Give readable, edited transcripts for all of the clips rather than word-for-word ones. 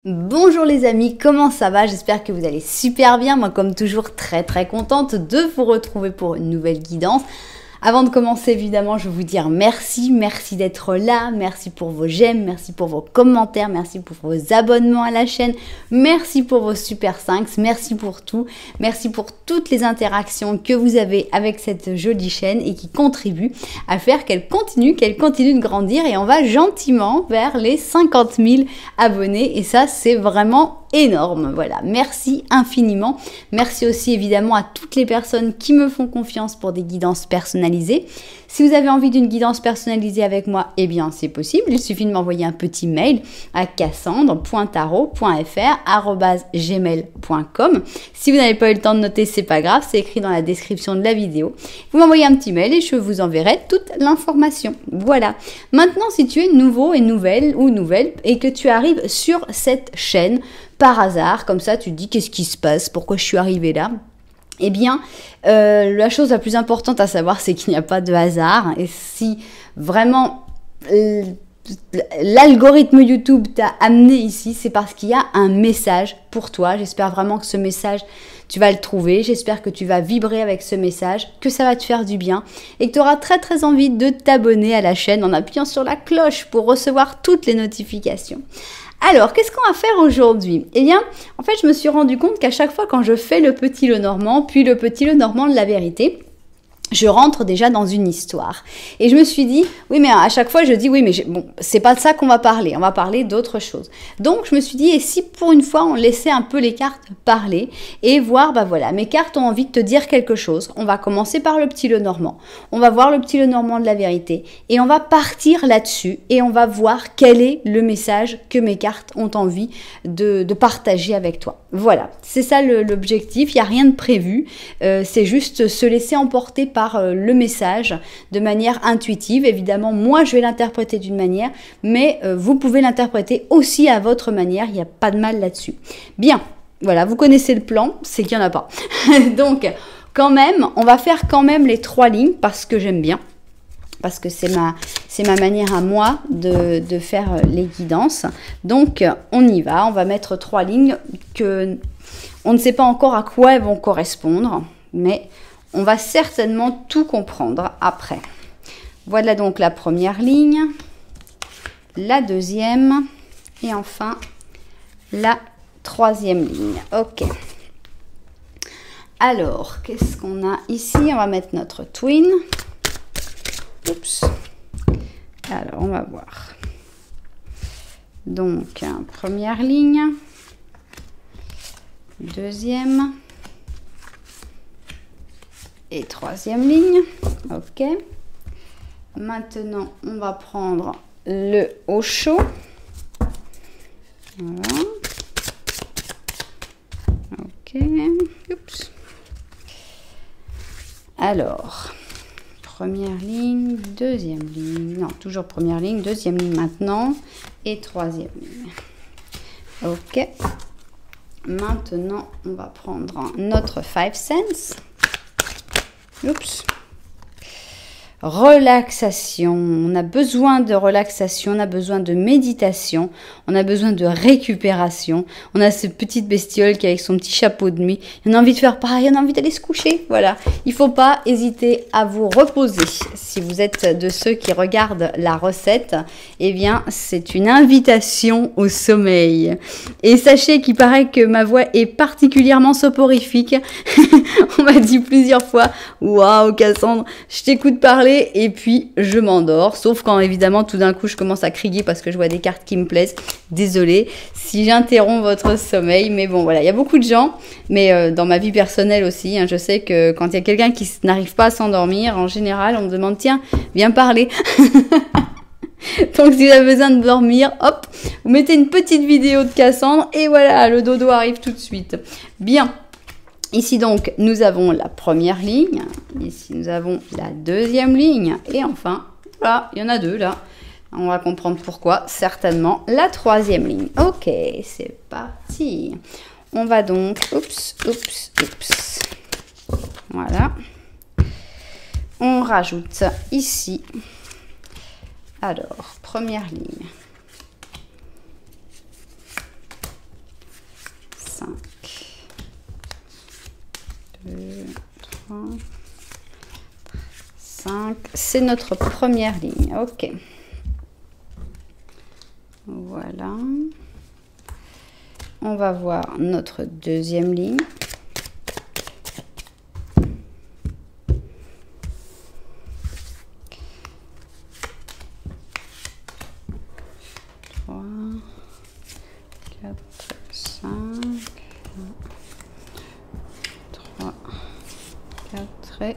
Bonjour les amis, comment ça va? J'espère que vous allez super bien. Moi comme toujours très contente de vous retrouver pour une nouvelle guidance. Avant de commencer évidemment je vais vous dire merci d'être là, merci pour vos j'aime, merci pour vos commentaires, merci pour vos abonnements à la chaîne, merci pour vos super 5, merci pour tout, merci pour toutes les interactions que vous avez avec cette jolie chaîne et qui contribuent à faire qu'elle continue de grandir et on va gentiment vers les 50 000 abonnés et ça c'est vraiment énorme. Voilà, merci infiniment. Merci aussi évidemment à toutes les personnes qui me font confiance pour des guidances personnalisées. Si vous avez envie d'une guidance personnalisée avec moi, eh bien c'est possible. Il suffit de m'envoyer un petit mail à cassandre.tarot.fr@gmail.com. Si vous n'avez pas eu le temps de noter, c'est pas grave, c'est écrit dans la description de la vidéo. Vous m'envoyez un petit mail et je vous enverrai toute l'information. Voilà. Maintenant, si tu es nouveau et nouvelle et que tu arrives sur cette chaîne par hasard, comme ça tu te dis qu'est-ce qui se passe, pourquoi je suis arrivée là. Eh bien, la chose la plus importante à savoir, c'est qu'il n'y a pas de hasard. Et si vraiment l'algorithme YouTube t'a amené ici, c'est parce qu'il y a un message pour toi. J'espère vraiment que ce message, tu vas le trouver. J'espère que tu vas vibrer avec ce message, que ça va te faire du bien et que tu auras très envie de t'abonner à la chaîne en appuyant sur la cloche pour recevoir toutes les notifications. Alors, qu'est-ce qu'on va faire aujourd'hui? Eh bien, en fait, je me suis rendu compte qu'à chaque fois quand je fais le petit Lenormand, puis le petit Lenormand de la vérité, je rentre déjà dans une histoire. Et je me suis dit, oui, mais à chaque fois, je dis, oui, mais bon, c'est pas de ça qu'on va parler. On va parler d'autre chose. Donc, je me suis dit, et si pour une fois, on laissait un peu les cartes parler et voir, bah voilà, mes cartes ont envie de te dire quelque chose. On va commencer par le petit Lenormand. On va voir le petit Lenormand de la vérité. Et on va partir là-dessus et on va voir quel est le message que mes cartes ont envie de partager avec toi. Voilà, c'est ça l'objectif. Il n'y a rien de prévu. C'est juste se laisser emporter par le message de manière intuitive. Évidemment, moi, je vais l'interpréter d'une manière, mais vous pouvez l'interpréter aussi à votre manière. Il n'y a pas de mal là-dessus. Bien, voilà, vous connaissez le plan, c'est qu'il n'y en a pas. Donc, quand même, on va faire quand même les 3 lignes parce que j'aime bien. Parce que c'est ma manière à moi de faire les guidances. Donc, on y va. On va mettre 3 lignes que on ne sait pas encore à quoi elles vont correspondre, mais on va certainement tout comprendre après. Voilà donc la première ligne, la deuxième et enfin la 3e ligne. Ok. Alors, qu'est-ce qu'on a ici? On va mettre notre twin. Oups. Alors, on va voir. Donc, première ligne, deuxième et 3e ligne. Ok. Maintenant, on va prendre le haut chaud. Voilà. Ok. Oups. Alors, première ligne, deuxième ligne. Non, toujours première ligne, deuxième ligne maintenant. Et 3e ligne. Ok. Maintenant, on va prendre notre 5 cents. Oups. Relaxation. On a besoin de relaxation, on a besoin de méditation, on a besoin de récupération. On a cette petite bestiole qui avec son petit chapeau de nuit, on a envie de faire pareil, on a envie d'aller se coucher. Voilà. Il ne faut pas hésiter à vous reposer. Si vous êtes de ceux qui regardent la recette, eh bien, c'est une invitation au sommeil. Et sachez qu'il paraît que ma voix est particulièrement soporifique. On m'a dit plusieurs fois, waouh, Cassandre, je t'écoute parler et puis je m'endors, sauf quand évidemment tout d'un coup je commence à crier parce que je vois des cartes qui me plaisent. Désolée si j'interromps votre sommeil, mais bon voilà, il y a beaucoup de gens, mais dans ma vie personnelle aussi, hein, je sais que quand il y a quelqu'un qui n'arrive pas à s'endormir, en général on me demande tiens, viens parler. Donc si vous avez besoin de dormir, hop, vous mettez une petite vidéo de Cassandre et voilà, le dodo arrive tout de suite. Bien. Ici donc, nous avons la première ligne, ici nous avons la 2e ligne, et enfin, voilà, il y en a 2 là. On va comprendre pourquoi, certainement, la 3e ligne. Ok, c'est parti. On va donc, oups. Voilà. On rajoute ici, alors, première ligne. c'est notre première ligne. Ok. Voilà. On va voir notre deuxième ligne. Trois, 4, 5, 3, 4 et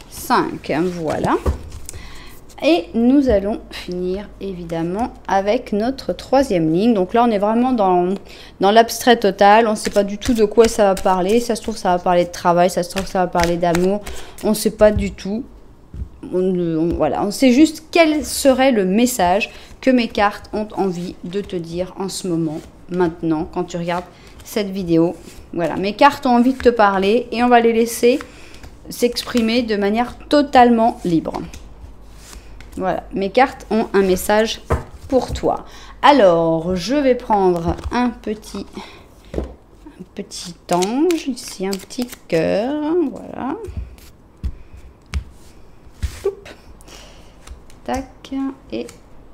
5. Voilà. Et nous allons finir évidemment avec notre troisième ligne. Donc là, on est vraiment dans l'abstrait total. On ne sait pas du tout de quoi ça va parler. Ça se trouve, ça va parler de travail. Ça se trouve, ça va parler d'amour. On ne sait pas du tout. Voilà, on sait juste quel serait le message que mes cartes ont envie de te dire en ce moment, maintenant, quand tu regardes cette vidéo. Voilà, mes cartes ont envie de te parler et on va les laisser s'exprimer de manière totalement libre. Voilà, mes cartes ont un message pour toi. Alors, je vais prendre un petit ange, ici un petit cœur, voilà. Oup. Tac et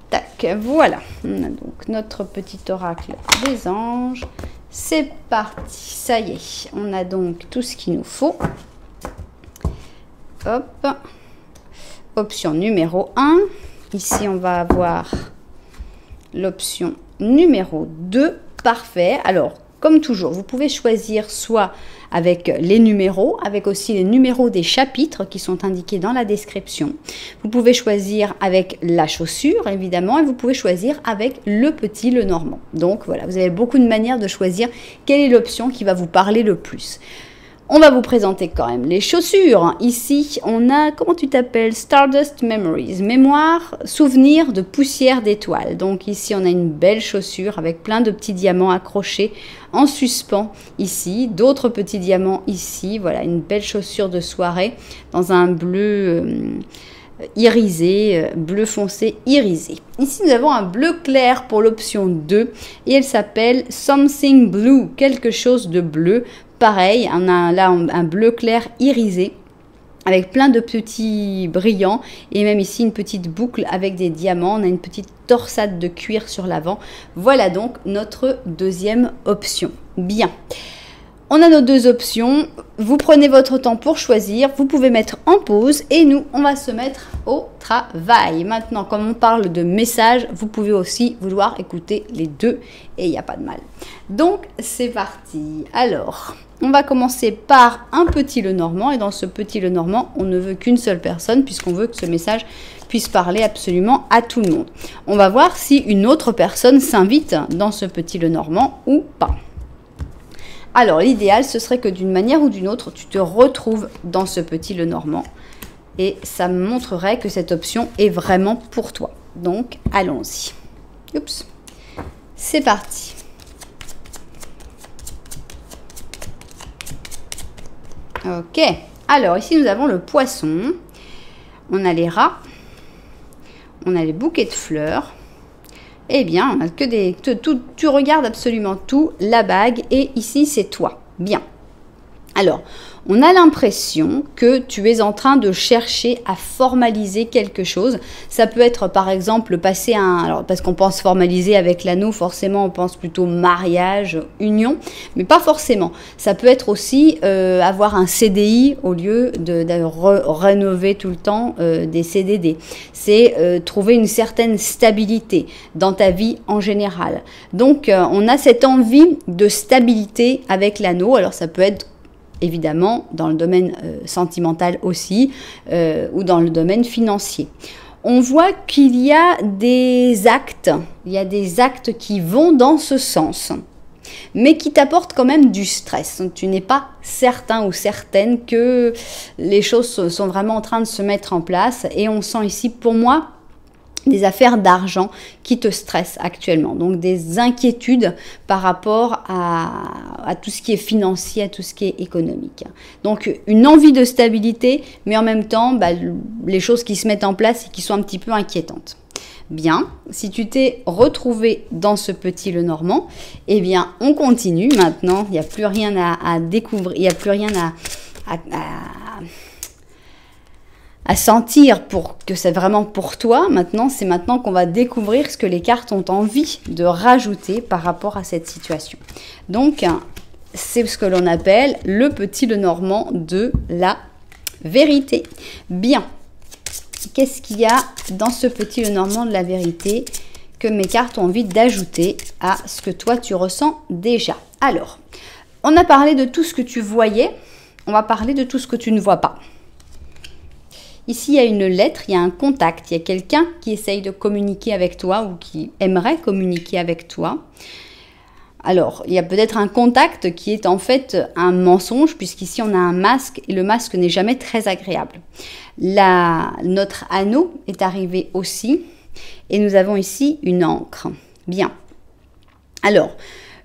tac, voilà. On a donc notre petit oracle des anges. C'est parti, ça y est. On a donc tout ce qu'il nous faut. Hop. Option numéro 1. Ici, on va avoir l'option numéro 2. Parfait. Alors, comme toujours, vous pouvez choisir soit avec les numéros, avec aussi les numéros des chapitres qui sont indiqués dans la description. Vous pouvez choisir avec la chaussure, évidemment, et vous pouvez choisir avec le petit Lenormand. Donc, voilà, vous avez beaucoup de manières de choisir quelle est l'option qui va vous parler le plus. On va vous présenter quand même les chaussures. Ici, on a, comment tu t'appelles? Stardust Memories, mémoire, souvenir de poussière d'étoiles. Donc ici, on a une belle chaussure avec plein de petits diamants accrochés en suspens ici. D'autres petits diamants ici. Voilà, une belle chaussure de soirée dans un bleu irisé, bleu foncé irisé. Ici, nous avons un bleu clair pour l'option 2 et elle s'appelle Something Blue, quelque chose de bleu. Pareil, on a là un bleu clair irisé avec plein de petits brillants et même ici une petite boucle avec des diamants. On a une petite torsade de cuir sur l'avant. Voilà donc notre deuxième option. Bien. On a nos deux options. Vous prenez votre temps pour choisir. Vous pouvez mettre en pause et nous, on va se mettre au travail. Maintenant, comme on parle de messages, vous pouvez aussi vouloir écouter les deux et il n'y a pas de mal. Donc, c'est parti. Alors, on va commencer par un petit Lenormand et dans ce petit Lenormand, on ne veut qu'une seule personne puisqu'on veut que ce message puisse parler absolument à tout le monde. On va voir si une autre personne s'invite dans ce petit Lenormand ou pas. Alors, l'idéal, ce serait que d'une manière ou d'une autre, tu te retrouves dans ce petit Lenormand. Et ça me montrerait que cette option est vraiment pour toi. Donc, allons-y. Oups. C'est parti. Ok. Alors, ici, nous avons le poisson. On a les rats. On a les bouquets de fleurs. Eh bien, on a que des... Tu regardes absolument tout, la bague, et ici, c'est toi. Bien. Alors, on a l'impression que tu es en train de chercher à formaliser quelque chose. Ça peut être, par exemple, passer un... Alors, parce qu'on pense formaliser avec l'anneau, forcément, on pense plutôt mariage, union, mais pas forcément. Ça peut être aussi avoir un CDI au lieu de rénover tout le temps des CDD. C'est trouver une certaine stabilité dans ta vie en général. Donc, on a cette envie de stabilité avec l'anneau. Alors, ça peut être évidemment dans le domaine sentimental aussi, ou dans le domaine financier. On voit qu'il y a des actes, qui vont dans ce sens, mais qui t'apportent quand même du stress. Tu n'es pas certain ou certaine que les choses sont vraiment en train de se mettre en place, et on sent ici, pour moi, des affaires d'argent qui te stressent actuellement. Donc des inquiétudes par rapport à tout ce qui est financier, à tout ce qui est économique. Donc une envie de stabilité, mais en même temps, les choses qui se mettent en place et qui sont un petit peu inquiétantes. Bien, si tu t'es retrouvé dans ce petit Lenormand, eh bien on continue maintenant. Il n'y a plus rien à découvrir, il n'y a plus rien à sentir pour que c'est vraiment pour toi. Maintenant, c'est maintenant qu'on va découvrir ce que les cartes ont envie de rajouter par rapport à cette situation. Donc, c'est ce que l'on appelle le petit Lenormand de la vérité. Bien, qu'est-ce qu'il y a dans ce petit Lenormand de la vérité que mes cartes ont envie d'ajouter à ce que toi tu ressens déjà? Alors, on a parlé de tout ce que tu voyais, on va parler de tout ce que tu ne vois pas. Ici, il y a une lettre, il y a un contact, il y a quelqu'un qui essaye de communiquer avec toi ou qui aimerait communiquer avec toi. Alors, il y a peut-être un contact qui est en fait un mensonge, puisqu'ici on a un masque et le masque n'est jamais très agréable. Notre anneau est arrivé aussi et nous avons ici une encre. Bien. Alors,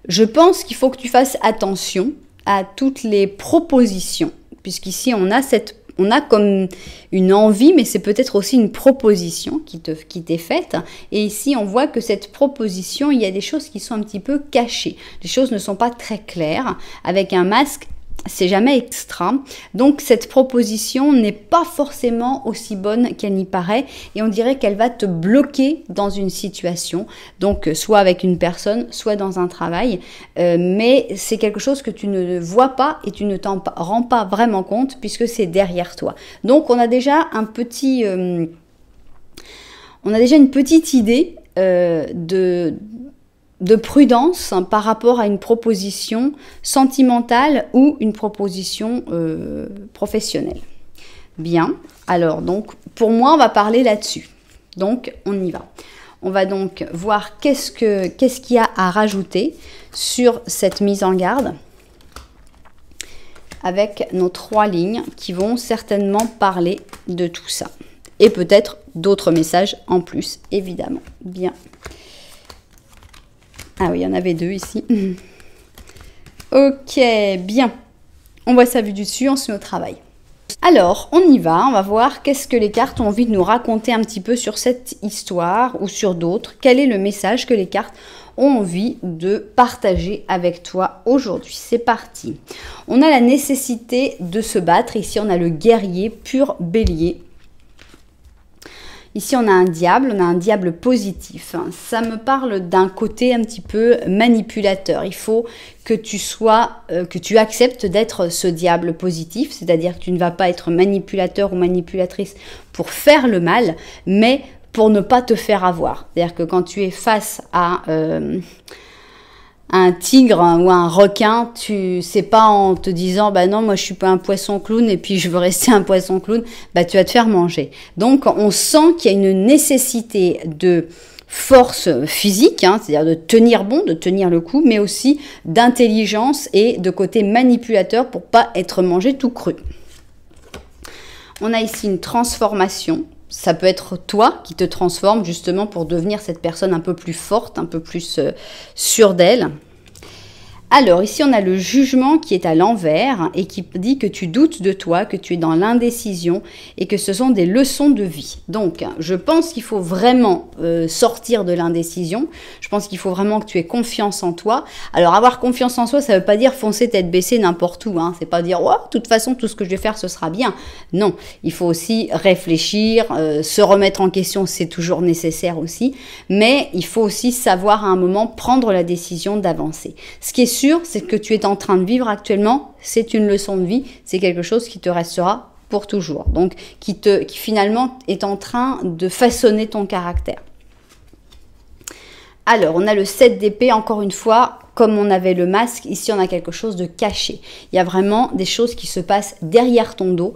je pense qu'il faut que tu fasses attention à toutes les propositions, puisqu'ici on a comme une envie, mais c'est peut-être aussi une proposition qui t'est faite. Et ici, on voit que cette proposition, il y a des choses qui sont un petit peu cachées. Les choses ne sont pas très claires. Avec un masque, c'est jamais extra. Donc, cette proposition n'est pas forcément aussi bonne qu'elle n'y paraît. Et on dirait qu'elle va te bloquer dans une situation. Donc, soit avec une personne, soit dans un travail. Mais c'est quelque chose que tu ne vois pas et tu ne t'en rends pas vraiment compte puisque c'est derrière toi. Donc, on a déjà une petite idée de prudence par rapport à une proposition sentimentale ou une proposition professionnelle. Bien, alors donc pour moi on va parler là-dessus. Donc on y va. On va donc voir qu'est-ce qu'il y a à rajouter sur cette mise en garde avec nos 3 lignes qui vont certainement parler de tout ça. Et peut-être d'autres messages en plus, évidemment. Bien. Ah oui, il y en avait 2 ici. Ok, bien. On voit ça vu du dessus, on se met au travail. Alors, on y va, on va voir qu'est-ce que les cartes ont envie de nous raconter un petit peu sur cette histoire ou sur d'autres. Quel est le message que les cartes ont envie de partager avec toi aujourd'hui? C'est parti. On a la nécessité de se battre. Ici, on a le guerrier pur bélier. Ici, on a un diable positif. Ça me parle d'un côté un petit peu manipulateur. Il faut que tu acceptes d'être ce diable positif, c'est-à-dire que tu ne vas pas être manipulateur ou manipulatrice pour faire le mal, mais pour ne pas te faire avoir. C'est-à-dire que quand tu es face à un tigre ou un requin, c'est pas en te disant bah non moi je suis pas un poisson clown et puis je veux rester un poisson clown, bah tu vas te faire manger. Donc on sent qu'il y a une nécessité de force physique, c'est-à-dire de tenir bon, de tenir le coup, mais aussi d'intelligence et de côté manipulateur pour pas être mangé tout cru. On a ici une transformation. Ça peut être toi qui te transforme justement pour devenir cette personne un peu plus forte, un peu plus sûre d'elle. Alors ici on a le jugement qui est à l'envers et qui dit que tu doutes de toi, que tu es dans l'indécision et que ce sont des leçons de vie. Donc je pense qu'il faut vraiment sortir de l'indécision. Je pense qu'il faut vraiment que tu aies confiance en toi. Alors avoir confiance en soi, ça ne veut pas dire foncer tête baissée n'importe où. C'est pas dire oh, de toute façon tout ce que je vais faire ce sera bien. Non, il faut aussi réfléchir, se remettre en question, c'est toujours nécessaire aussi. Mais il faut aussi savoir à un moment prendre la décision d'avancer. Ce qui est sûr, c'est que tu es en train de vivre actuellement, c'est une leçon de vie, c'est quelque chose qui te restera pour toujours. Donc, qui finalement est en train de façonner ton caractère. Alors, on a le 7 d'épée, encore une fois, comme on avait le masque, ici on a quelque chose de caché. Il y a vraiment des choses qui se passent derrière ton dos,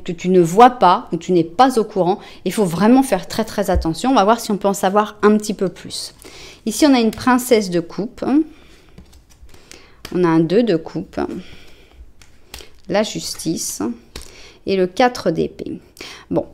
que tu ne vois pas, ou tu n'es pas au courant. Il faut vraiment faire très très attention. On va voir si on peut en savoir un petit peu plus. Ici, on a une princesse de coupe. On a un 2 de coupe, la justice et le 4 d'épée. Bon,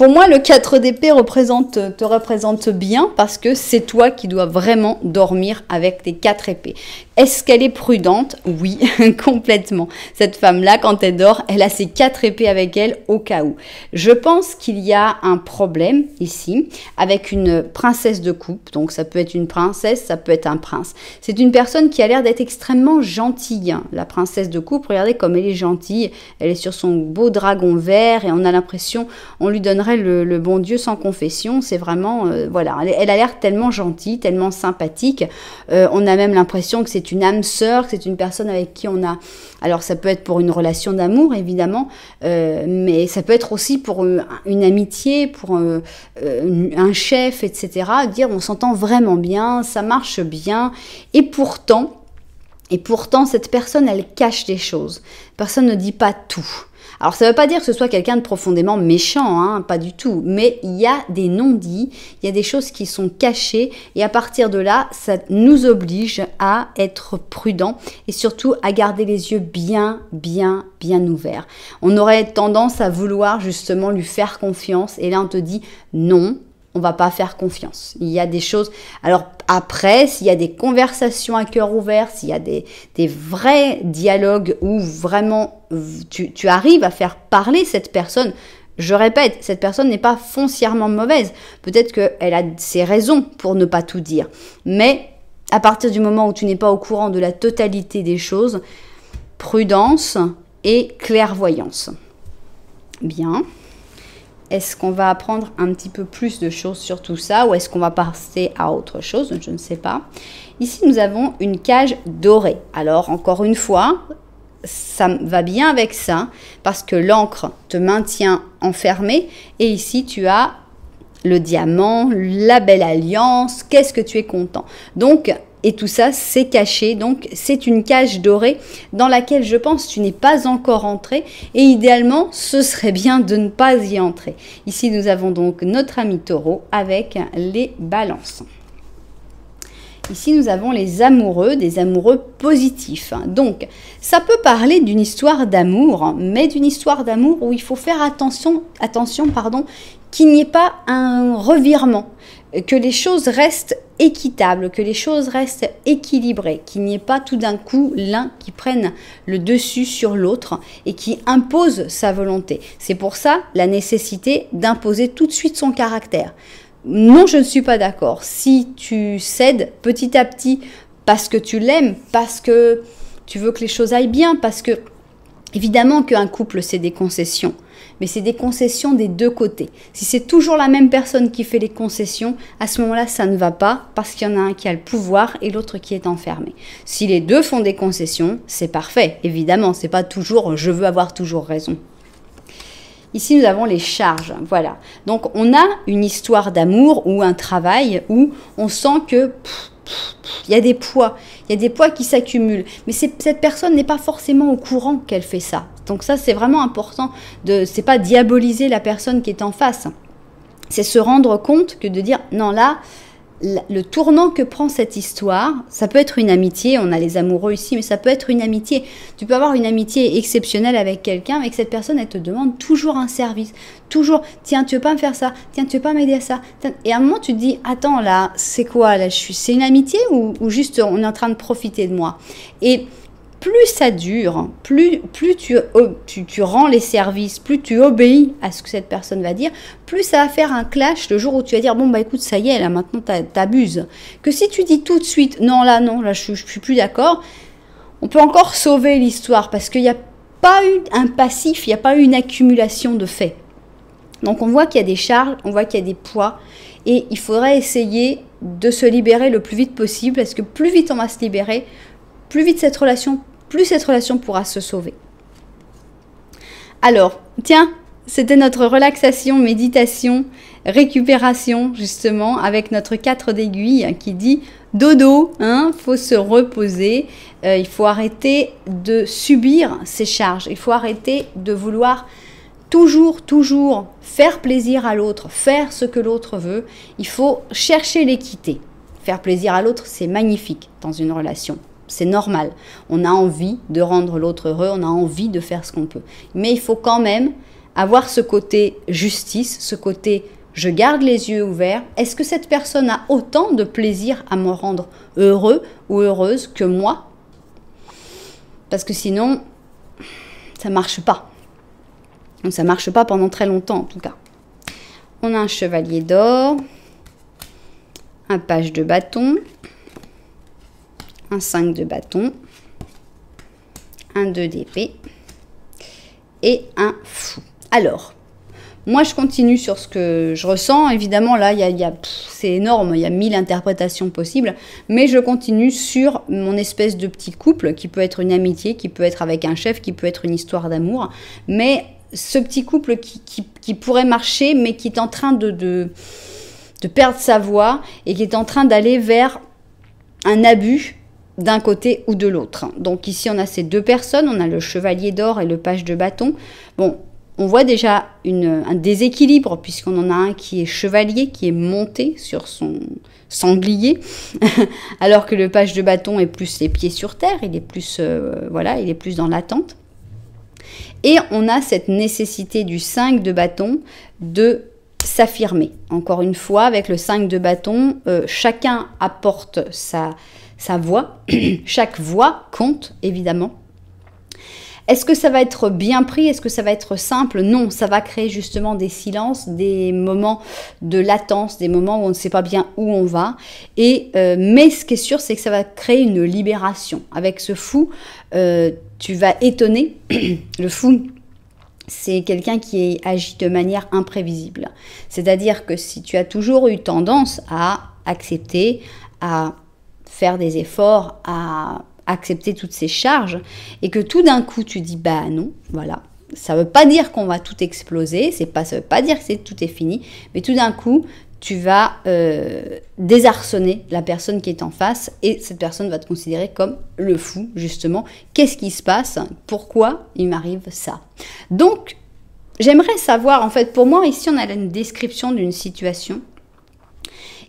Pour moi, le 4 d'épée te représente bien parce que c'est toi qui dois vraiment dormir avec tes 4 épées. Est-ce qu'elle est prudente? Oui, complètement. Cette femme-là, quand elle dort, elle a ses 4 épées avec elle au cas où. Je pense qu'il y a un problème ici avec une princesse de coupe. Donc ça peut être une princesse, ça peut être un prince. C'est une personne qui a l'air d'être extrêmement gentille. La princesse de coupe, regardez comme elle est gentille. Elle est sur son beau dragon vert et on a l'impression, on lui donnerait le bon Dieu sans confession. C'est vraiment, voilà, elle a l'air tellement gentille, tellement sympathique. On a même l'impression que c'est une âme sœur, que c'est une personne avec qui on a... Alors ça peut être pour une relation d'amour évidemment, mais ça peut être aussi pour une amitié, pour un chef, etc. Dire on s'entend vraiment bien, ça marche bien, et pourtant cette personne elle cache des choses. Personne ne dit pas tout. Alors ça ne veut pas dire que ce soit quelqu'un de profondément méchant, hein, pas du tout, mais il y a des non-dits, il y a des choses qui sont cachées et à partir de là, ça nous oblige à être prudents et surtout à garder les yeux bien ouverts. On aurait tendance à vouloir justement lui faire confiance et là on te dit non. On va pas faire confiance. Il y a des choses... Alors après, s'il y a des conversations à cœur ouvert, s'il y a des vrais dialogues où vraiment tu arrives à faire parler cette personne, je répète, cette personne n'est pas foncièrement mauvaise. Peut-être qu'elle a ses raisons pour ne pas tout dire. Mais à partir du moment où tu n'es pas au courant de la totalité des choses, prudence et clairvoyance. Bien. Est-ce qu'on va apprendre un petit peu plus de choses sur tout ça ou est-ce qu'on va passer à autre chose? Je ne sais pas. Ici, nous avons une cage dorée. Alors, encore une fois, ça va bien avec ça parce que l'encre te maintient enfermé. Et ici, tu as le diamant, la belle alliance. Qu'est-ce que tu es content? Donc, et tout ça, c'est caché. Donc, c'est une cage dorée dans laquelle, je pense, tu n'es pas encore entré. Et idéalement, ce serait bien de ne pas y entrer. Ici, nous avons donc notre ami taureau avec les balances. Ici, nous avons les amoureux, des amoureux positifs. Donc, ça peut parler d'une histoire d'amour, mais d'une histoire d'amour où il faut faire attention, qu'il n'y ait pas un revirement, que les choses restent équitables, que les choses restent équilibrées, qu'il n'y ait pas tout d'un coup l'un qui prenne le dessus sur l'autre et qui impose sa volonté. C'est pour ça la nécessité d'imposer tout de suite son caractère. Non, je ne suis pas d'accord. Si tu cèdes petit à petit parce que tu l'aimes, parce que tu veux que les choses aillent bien, parce que évidemment qu'un couple c'est des concessions, mais c'est des concessions des deux côtés. Si c'est toujours la même personne qui fait les concessions, à ce moment-là, ça ne va pas parce qu'il y en a un qui a le pouvoir et l'autre qui est enfermé. Si les deux font des concessions, c'est parfait. Évidemment, c'est pas toujours « je veux avoir toujours raison ». Ici, nous avons les charges, voilà. Donc, on a une histoire d'amour ou un travail où on sent que il y a des poids qui s'accumulent. Mais cette personne n'est pas forcément au courant qu'elle fait ça. Donc ça, c'est vraiment important. C'est pas diaboliser la personne qui est en face. C'est se rendre compte que de dire, non là, le tournant que prend cette histoire, ça peut être une amitié, on a les amoureux ici, mais ça peut être une amitié. Tu peux avoir une amitié exceptionnelle avec quelqu'un, mais que cette personne, elle te demande toujours un service. Toujours, tiens, tu veux pas me faire ça? Tiens, tu veux pas m'aider à ça? Et à un moment, tu te dis, attends, là, c'est quoi? Là, c'est une amitié ou juste on est en train de profiter de moi? Et plus ça dure, plus tu rends les services, plus tu obéis à ce que cette personne va dire, plus ça va faire un clash le jour où tu vas dire, bon, bah écoute, ça y est, là, maintenant, t'abuses. Que si tu dis tout de suite, non, là, je suis plus d'accord, on peut encore sauver l'histoire parce qu'il n'y a pas eu un passif, il n'y a pas eu une accumulation de faits. Donc, on voit qu'il y a des charges, on voit qu'il y a des poids et il faudrait essayer de se libérer le plus vite possible parce que plus vite on va se libérer, plus vite cette relation pourra se sauver. Alors, tiens, c'était notre relaxation, méditation, récupération, justement, avec notre 4 d'aiguille qui dit dodo, faut se reposer, il faut arrêter de subir ces charges, il faut arrêter de vouloir toujours faire plaisir à l'autre, faire ce que l'autre veut, il faut chercher l'équité. Faire plaisir à l'autre, c'est magnifique dans une relation. C'est normal. On a envie de rendre l'autre heureux, on a envie de faire ce qu'on peut. Mais il faut quand même avoir ce côté justice, ce côté je garde les yeux ouverts. Est-ce que cette personne a autant de plaisir à me rendre heureux ou heureuse que moi? Parce que sinon, ça ne marche pas. Donc ça ne marche pas pendant très longtemps en tout cas. On a un chevalier d'or, un page de bâton, un 5 de bâton, un 2 d'épée et un fou. Alors, moi je continue sur ce que je ressens. Évidemment là, c'est énorme, il y a 1000 interprétations possibles. Mais je continue sur mon espèce de petit couple qui peut être une amitié, qui peut être avec un chef, qui peut être une histoire d'amour. Mais ce petit couple qui pourrait marcher, mais qui est en train de perdre sa voie et qui est en train d'aller vers un abus d'un côté ou de l'autre. Donc ici, on a ces deux personnes, on a le chevalier d'or et le page de bâton. Bon, on voit déjà un déséquilibre, puisqu'on en a un qui est chevalier, qui est monté sur son sanglier, alors que le page de bâton est plus les pieds sur terre, il est plus, il est plus dans l'attente. Et on a cette nécessité du 5 de bâton de s'affirmer. Encore une fois, avec le 5 de bâton, chacun apporte sa voix. Chaque voix compte, évidemment. Est-ce que ça va être bien pris? Est-ce que ça va être simple? Non, ça va créer justement des silences, des moments de latence, des moments où on ne sait pas bien où on va. Mais ce qui est sûr, c'est que ça va créer une libération. Avec ce fou, tu vas étonner. Le fou, c'est quelqu'un qui agit de manière imprévisible. C'est-à-dire que si tu as toujours eu tendance à accepter, à faire des efforts, à accepter toutes ces charges, et que tout d'un coup tu dis bah non, voilà, ça veut pas dire qu'on va tout exploser, ça veut pas dire que tout est fini, mais tout d'un coup tu vas désarçonner la personne qui est en face, et cette personne va te considérer comme le fou, justement. Qu'est-ce qui se passe? Pourquoi il m'arrive ça? Donc j'aimerais savoir, en fait, pour moi ici on a une description d'une situation.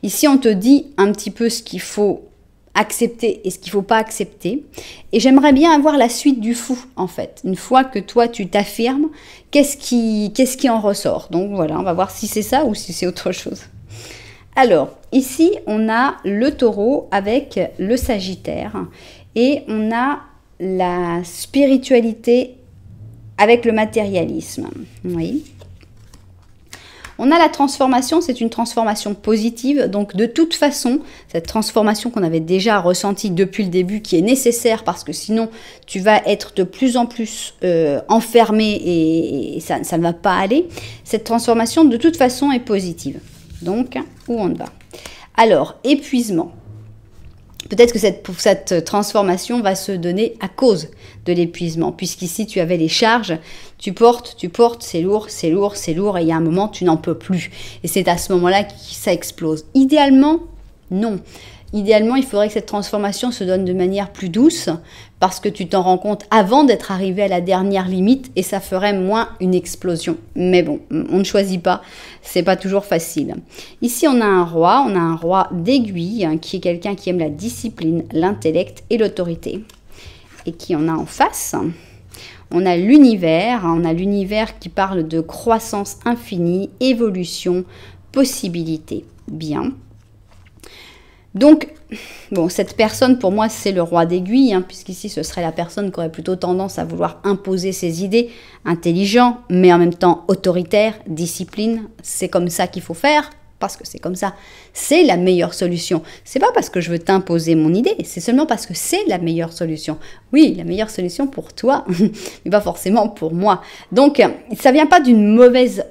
Ici on te dit un petit peu ce qu'il faut accepter et ce qu'il ne faut pas accepter. Et j'aimerais bien avoir la suite du fou, en fait. Une fois que toi, tu t'affirmes, qu'est-ce qui en ressort? Donc voilà, on va voir si c'est ça ou si c'est autre chose. Alors, ici, on a le taureau avec le sagittaire. Et on a la spiritualité avec le matérialisme. Oui. On a la transformation, c'est une transformation positive, donc de toute façon, cette transformation qu'on avait déjà ressentie depuis le début, qui est nécessaire parce que sinon tu vas être de plus en plus enfermé et ça ne va pas aller, cette transformation de toute façon est positive. Donc, où on va? Alors, épuisement. Peut-être que cette transformation va se donner à cause de l'épuisement, puisqu'ici tu avais les charges, tu portes, c'est lourd, et il y a un moment tu n'en peux plus. Et c'est à ce moment-là que ça explose. Idéalement, non. Idéalement, il faudrait que cette transformation se donne de manière plus douce, parce que tu t'en rends compte avant d'être arrivé à la dernière limite, et ça ferait moins une explosion. Mais bon, on ne choisit pas, c'est pas toujours facile. Ici, on a un roi d'aiguille, qui est quelqu'un qui aime la discipline, l'intellect et l'autorité. Et qui on a en face? On a l'univers qui parle de croissance infinie, évolution, possibilité. Bien. Donc, bon, cette personne, pour moi, c'est le roi d'aiguille, puisqu'ici, ce serait la personne qui aurait plutôt tendance à vouloir imposer ses idées, intelligent, mais en même temps autoritaire, discipline. C'est comme ça qu'il faut faire, parce que c'est comme ça. C'est la meilleure solution. C'est pas parce que je veux t'imposer mon idée, c'est seulement parce que c'est la meilleure solution. Oui, la meilleure solution pour toi, mais pas forcément pour moi. Donc, ça vient pas d'une mauvaise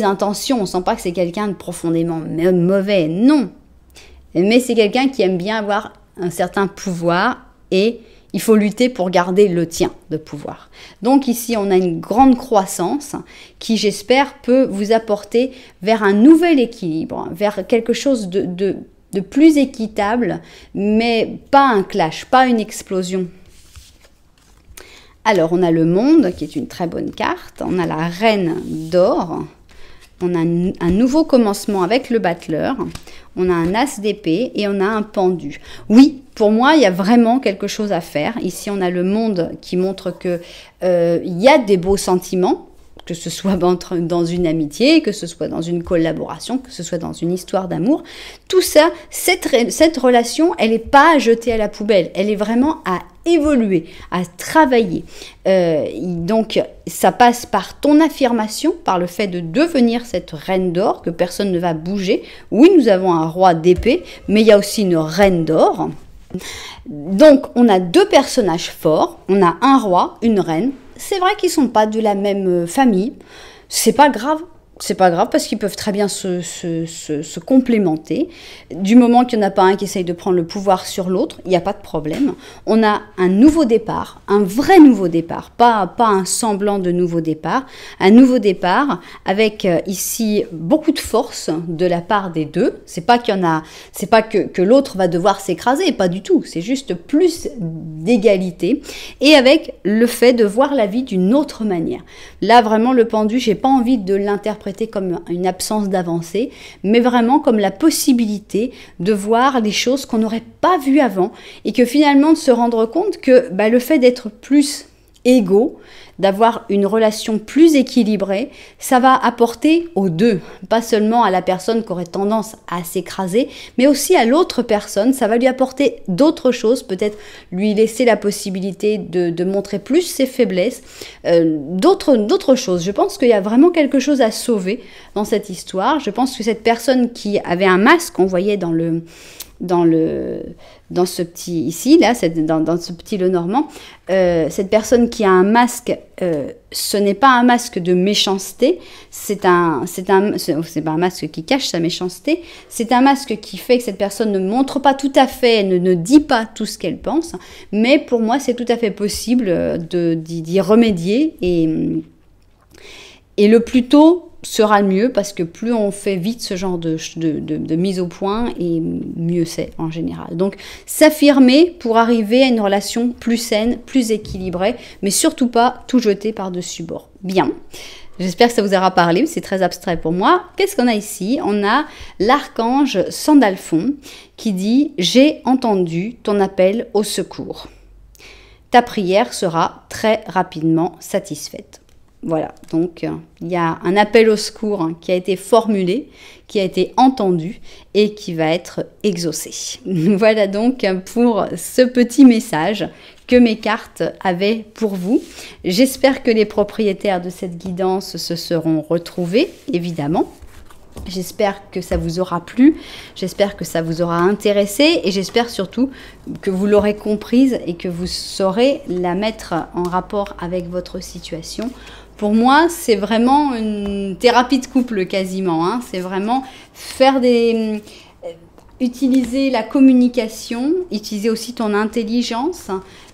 intention. On sent pas que c'est quelqu'un de profondément mauvais, non. Mais c'est quelqu'un qui aime bien avoir un certain pouvoir et il faut lutter pour garder le tien de pouvoir. Donc ici, on a une grande croissance qui, j'espère, peut vous apporter vers un nouvel équilibre, vers quelque chose de plus équitable, mais pas un clash, pas une explosion. Alors, on a le monde, qui est une très bonne carte. On a la reine d'or, on a un nouveau commencement avec le battleur, on a un as d'épée et on a un pendu. Oui, pour moi, il y a vraiment quelque chose à faire. Ici, on a le monde qui montre que il y a des beaux sentiments, que ce soit dans une amitié, que ce soit dans une collaboration, que ce soit dans une histoire d'amour. Tout ça, cette relation, elle n'est pas jetée à la poubelle, elle est vraiment à évoluer, à travailler. Donc, ça passe par ton affirmation, par le fait de devenir cette reine d'or, que personne ne va bouger. Oui, nous avons un roi d'épée, mais il y a aussi une reine d'or. Donc, on a deux personnages forts, on a un roi, une reine. C'est vrai qu'ils ne sont pas de la même famille, c'est pas grave. C'est pas grave parce qu'ils peuvent très bien se complémenter. Du moment qu'il n'y en a pas un qui essaye de prendre le pouvoir sur l'autre, il n'y a pas de problème. On a un nouveau départ, un vrai nouveau départ, pas un semblant de nouveau départ. Un nouveau départ avec ici beaucoup de force de la part des deux. C'est pas que l'autre va devoir s'écraser, pas du tout. C'est juste plus d'égalité et avec le fait de voir la vie d'une autre manière. Là vraiment le pendu, j'ai pas envie de l'interpréter comme une absence d'avancée, mais vraiment comme la possibilité de voir les choses qu'on n'aurait pas vues avant et que finalement de se rendre compte que le fait d'être plus égaux, d'avoir une relation plus équilibrée, ça va apporter aux deux, pas seulement à la personne qui aurait tendance à s'écraser, mais aussi à l'autre personne, ça va lui apporter d'autres choses, peut-être lui laisser la possibilité de montrer plus ses faiblesses, d'autres choses. Je pense qu'il y a vraiment quelque chose à sauver dans cette histoire. Je pense que cette personne qui avait un masque, on voyait dans ce petit ici là dans ce petit Lenormand, cette personne qui a un masque, ce n'est pas un masque de méchanceté, c'est pas un masque qui cache sa méchanceté, c'est un masque qui fait que cette personne ne montre pas tout à fait, ne dit pas tout ce qu'elle pense, mais pour moi c'est tout à fait possible d'y remédier et le plus tôt sera le mieux parce que plus on fait vite ce genre de mise au point et mieux c'est en général. Donc s'affirmer pour arriver à une relation plus saine, plus équilibrée, mais surtout pas tout jeter par-dessus bord. Bien, j'espère que ça vous aura parlé, mais c'est très abstrait pour moi. Qu'est-ce qu'on a ici? On a l'archange Sandalphon qui dit « J'ai entendu ton appel au secours. Ta prière sera très rapidement satisfaite. » Voilà, donc il y a un appel au secours qui a été formulé, qui a été entendu et qui va être exaucé. Voilà donc pour ce petit message que mes cartes avaient pour vous. J'espère que les propriétaires de cette guidance se seront retrouvés, évidemment. J'espère que ça vous aura plu, j'espère que ça vous aura intéressé et j'espère surtout que vous l'aurez comprise et que vous saurez la mettre en rapport avec votre situation. Pour moi, c'est vraiment une thérapie de couple quasiment, hein. C'est vraiment utiliser la communication, utiliser aussi ton intelligence,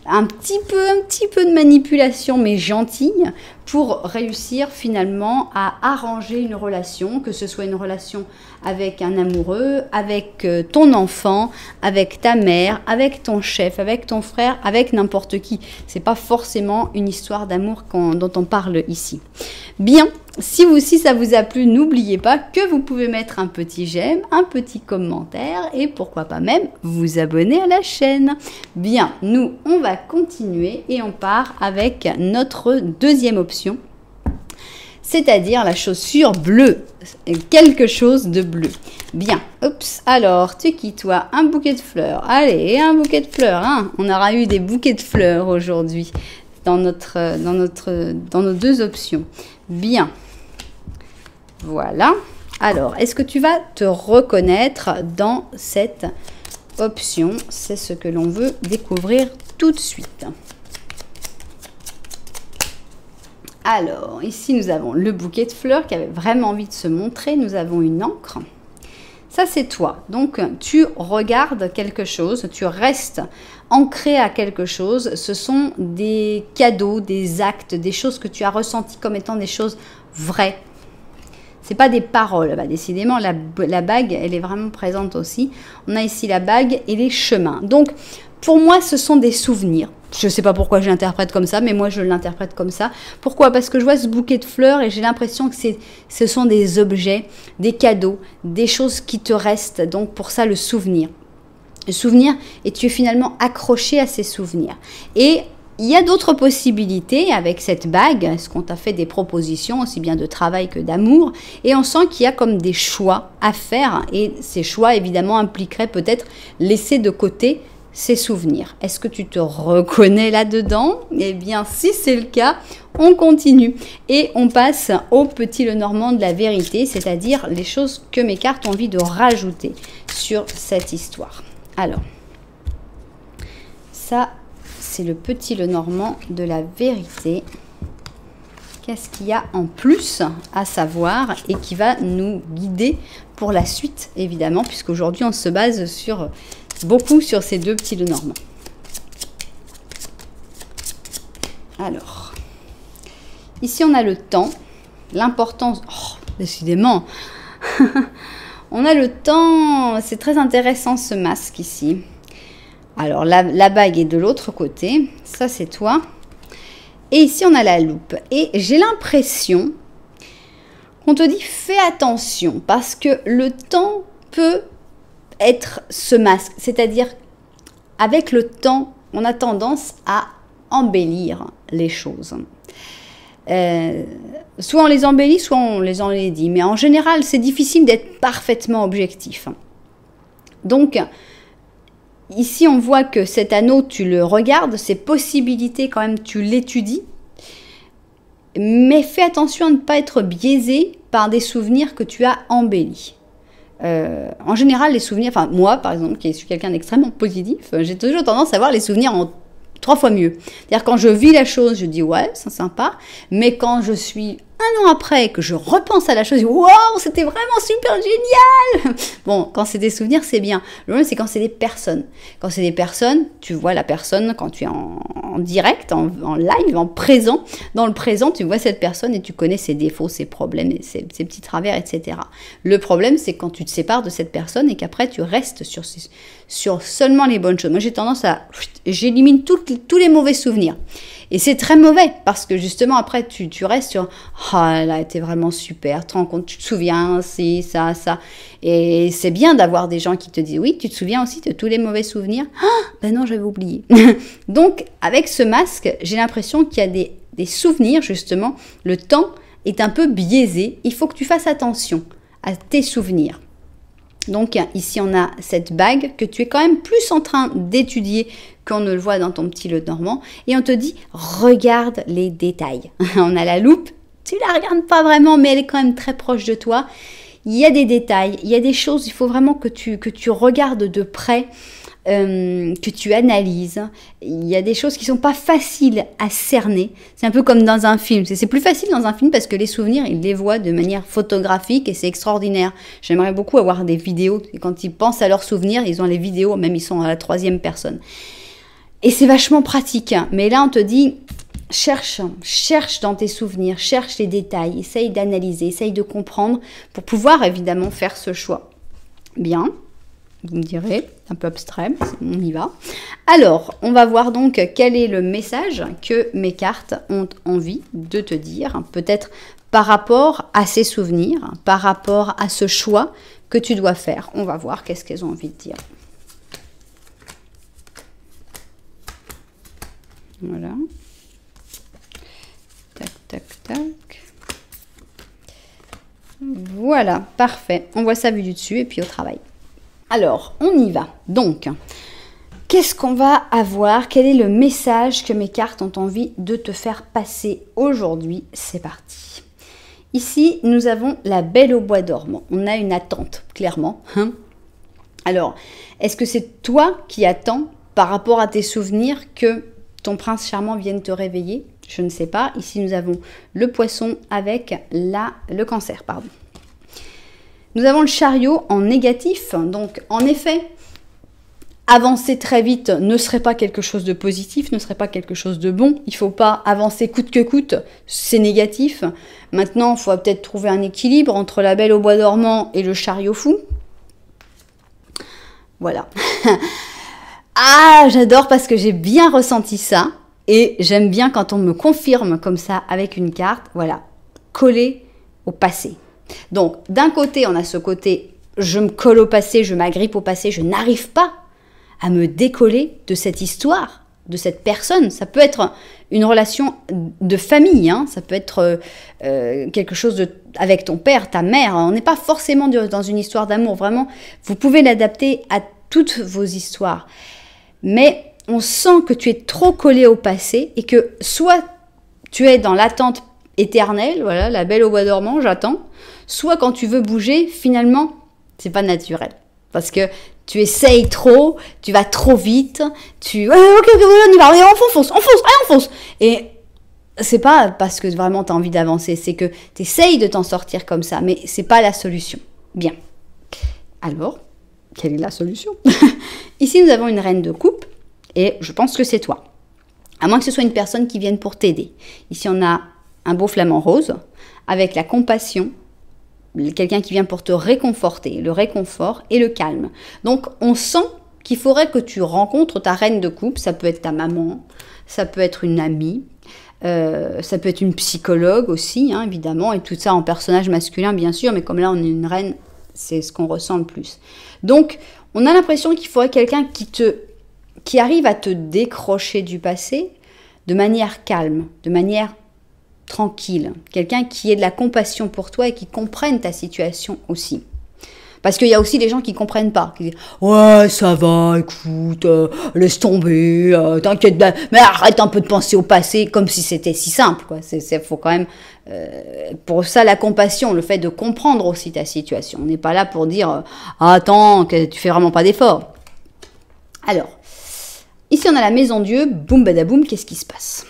un petit peu de manipulation, mais gentille, pour réussir finalement à arranger une relation, que ce soit une relation avec un amoureux, avec ton enfant, avec ta mère, avec ton chef, avec ton frère, avec n'importe qui. C'est pas forcément une histoire d'amour dont on parle ici. Bien, si ça vous a plu, n'oubliez pas que vous pouvez mettre un petit j'aime, un petit commentaire et pourquoi pas même vous abonner à la chaîne. Bien, nous, on va continuer et on part avec notre deuxième option, c'est-à-dire la chaussure bleue, quelque chose de bleu. Bien, oups, alors, tu qui toi, un bouquet de fleurs, allez, un bouquet de fleurs, hein. On aura eu des bouquets de fleurs aujourd'hui dans nos deux options. Bien, voilà. Alors, est-ce que tu vas te reconnaître dans cette option? C'est ce que l'on veut découvrir tout de suite. Alors, ici, nous avons le bouquet de fleurs qui avait vraiment envie de se montrer. Nous avons une encre. Ça, c'est toi. Donc, tu regardes quelque chose, tu restes ancré à quelque chose. Ce sont des cadeaux, des actes, des choses que tu as ressenties comme étant des choses vraies. C'est pas des paroles. Bah, décidément, la bague, elle est vraiment présente aussi. On a ici la bague et les chemins. Donc, pour moi, ce sont des souvenirs. Je ne sais pas pourquoi je l'interprète comme ça, mais moi je l'interprète comme ça. Pourquoi? Parce que je vois ce bouquet de fleurs et j'ai l'impression que ce sont des objets, des cadeaux, des choses qui te restent. Donc pour ça, le souvenir. Le souvenir, et tu es finalement accroché à ces souvenirs. Et il y a d'autres possibilités avec cette bague. Est-ce qu'on t'a fait des propositions, aussi bien de travail que d'amour? Et on sent qu'il y a comme des choix à faire. Et ces choix, évidemment, impliqueraient peut-être laisser de côté ces souvenirs. Est-ce que tu te reconnais là-dedans? Eh bien, si c'est le cas, on continue. Et on passe au petit Lenormand de la vérité, c'est-à-dire les choses que mes cartes ont envie de rajouter sur cette histoire. Alors, ça, c'est le petit Lenormand de la vérité. Qu'est-ce qu'il y a en plus à savoir et qui va nous guider pour la suite, évidemment, puisqu'aujourd'hui, on se base beaucoup sur ces deux petits Lenormand. Alors, ici, on a le temps, l'importance... Oh, décidément on a le temps, c'est très intéressant ce masque ici. Alors, la bague est de l'autre côté, ça c'est toi. Et ici, on a la loupe. Et j'ai l'impression qu'on te dit, fais attention, parce que le temps peut être ce masque. C'est-à-dire, avec le temps, on a tendance à embellir les choses. Soit on les embellit, soit on les enlaidit. Mais en général, c'est difficile d'être parfaitement objectif. Donc, ici, on voit que cet anneau, tu le regardes, ses possibilités, quand même, tu l'étudies. Mais fais attention à ne pas être biaisé par des souvenirs que tu as embellis. En général, les souvenirs, enfin moi, par exemple, qui suis quelqu'un d'extrêmement positif, j'ai toujours tendance à voir les souvenirs en 3 fois mieux. C'est-à-dire quand je vis la chose, je dis ouais, c'est sympa, mais quand je suis 1 an après que je repense à la chose, je dis waouh, c'était vraiment super génial. Bon, quand c'est des souvenirs, c'est bien. Le problème, c'est quand c'est des personnes. Quand c'est des personnes, tu vois la personne quand tu es en direct, en live, en présent. Dans le présent, tu vois cette personne et tu connais ses défauts, ses problèmes, ses petits travers, etc. Le problème, c'est quand tu te sépares de cette personne et qu'après tu restes sur seulement les bonnes choses. Moi, j'ai tendance à... J'élimine tous les mauvais souvenirs. Et c'est très mauvais parce que justement, après, tu restes sur « Oh, elle a été vraiment super, tu te rends compte, tu te souviens, c'est ça, ça. » Et c'est bien d'avoir des gens qui te disent « Oui, tu te souviens aussi de tous les mauvais souvenirs ?»« Ah, ben non, j'avais oublié. » Donc, avec ce masque, j'ai l'impression qu'il y a des souvenirs, justement. Le temps est un peu biaisé. Il faut que tu fasses attention à tes souvenirs. Donc ici on a cette bague que tu es quand même plus en train d'étudier qu'on ne le voit dans ton petit Lenormand et on te dit regarde les détails. On a la loupe, tu la regardes pas vraiment mais elle est quand même très proche de toi. Il y a des détails, il y a des choses, il faut vraiment que tu regardes de près, que tu analyses. Il y a des choses qui sont pas faciles à cerner. C'est un peu comme dans un film. C'est plus facile dans un film parce que les souvenirs, ils les voient de manière photographique et c'est extraordinaire. J'aimerais beaucoup avoir des vidéos. Et quand ils pensent à leurs souvenirs, ils ont les vidéos, même ils sont à la 3e personne. Et c'est vachement pratique. Mais là, on te dit, cherche dans tes souvenirs, cherche les détails, essaye d'analyser, essaye de comprendre pour pouvoir évidemment faire ce choix. Bien. Vous me direz, un peu abstrait, on y va. Alors, on va voir donc quel est le message que mes cartes ont envie de te dire. Peut-être par rapport à ces souvenirs, par rapport à ce choix que tu dois faire. On va voir qu'est-ce qu'elles ont envie de dire. Voilà. Tac, tac, tac. Voilà, parfait. On voit ça vu du dessus et puis au travail. Alors, on y va. Donc, qu'est-ce qu'on va avoir? Quel est le message que mes cartes ont envie de te faire passer aujourd'hui? C'est parti. Ici, nous avons la Belle au bois dormant. On a une attente, clairement. Alors, est-ce que c'est toi qui attends par rapport à tes souvenirs que ton prince charmant vienne te réveiller? Je ne sais pas. Ici, nous avons le poisson avec le cancer, pardon. Nous avons le chariot en négatif, donc en effet, avancer très vite ne serait pas quelque chose de positif, ne serait pas quelque chose de bon. Il ne faut pas avancer coûte que coûte, c'est négatif. Maintenant, il faut peut-être trouver un équilibre entre la Belle au bois dormant et le chariot fou. Voilà. Ah, j'adore parce que j'ai bien ressenti ça. Et j'aime bien quand on me confirme comme ça avec une carte. Voilà, coller au passé. Donc, d'un côté, on a ce côté, je me colle au passé, je m'agrippe au passé, je n'arrive pas à me décoller de cette histoire, de cette personne. Ça peut être une relation de famille, hein. Ça peut être quelque chose avec ton père, ta mère. On n'est pas forcément dans une histoire d'amour, vraiment. Vous pouvez l'adapter à toutes vos histoires. Mais on sent que tu es trop collé au passé et que soit tu es dans l'attente éternelle, voilà, la belle au bois dormant, j'attends, soit quand tu veux bouger, finalement, c'est pas naturel. Parce que tu essayes trop, tu vas trop vite, ok, on y va, allez, on fonce. Et c'est pas parce que vraiment tu as envie d'avancer, c'est que tu essayes de t'en sortir comme ça, mais c'est pas la solution. Bien. Alors, quelle est la solution? Ici, nous avons une reine de coupe, et je pense que c'est toi. À moins que ce soit une personne qui vienne pour t'aider. Ici, on a un beau flamant rose, avec la compassion, quelqu'un qui vient pour te réconforter, le réconfort et le calme. Donc, on sent qu'il faudrait que tu rencontres ta reine de coupe. Ça peut être ta maman, ça peut être une amie, ça peut être une psychologue aussi, hein, évidemment, et tout ça en personnage masculin, bien sûr, mais comme là, on est une reine, c'est ce qu'on ressent le plus. Donc, on a l'impression qu'il faudrait quelqu'un qui arrive à te décrocher du passé de manière calme, de manière tranquille, quelqu'un qui ait de la compassion pour toi et qui comprenne ta situation aussi. Parce qu'il y a aussi des gens qui ne comprennent pas, qui disent « Ouais, ça va, écoute, laisse tomber, t'inquiète, mais arrête un peu de penser au passé, comme si c'était si simple. » quoi. Faut quand même, pour ça, la compassion, le fait de comprendre aussi ta situation. On n'est pas là pour dire « Attends, que tu fais vraiment pas d'effort. » Alors, ici on a la maison Dieu, boum badaboum, qu'est-ce qui se passe?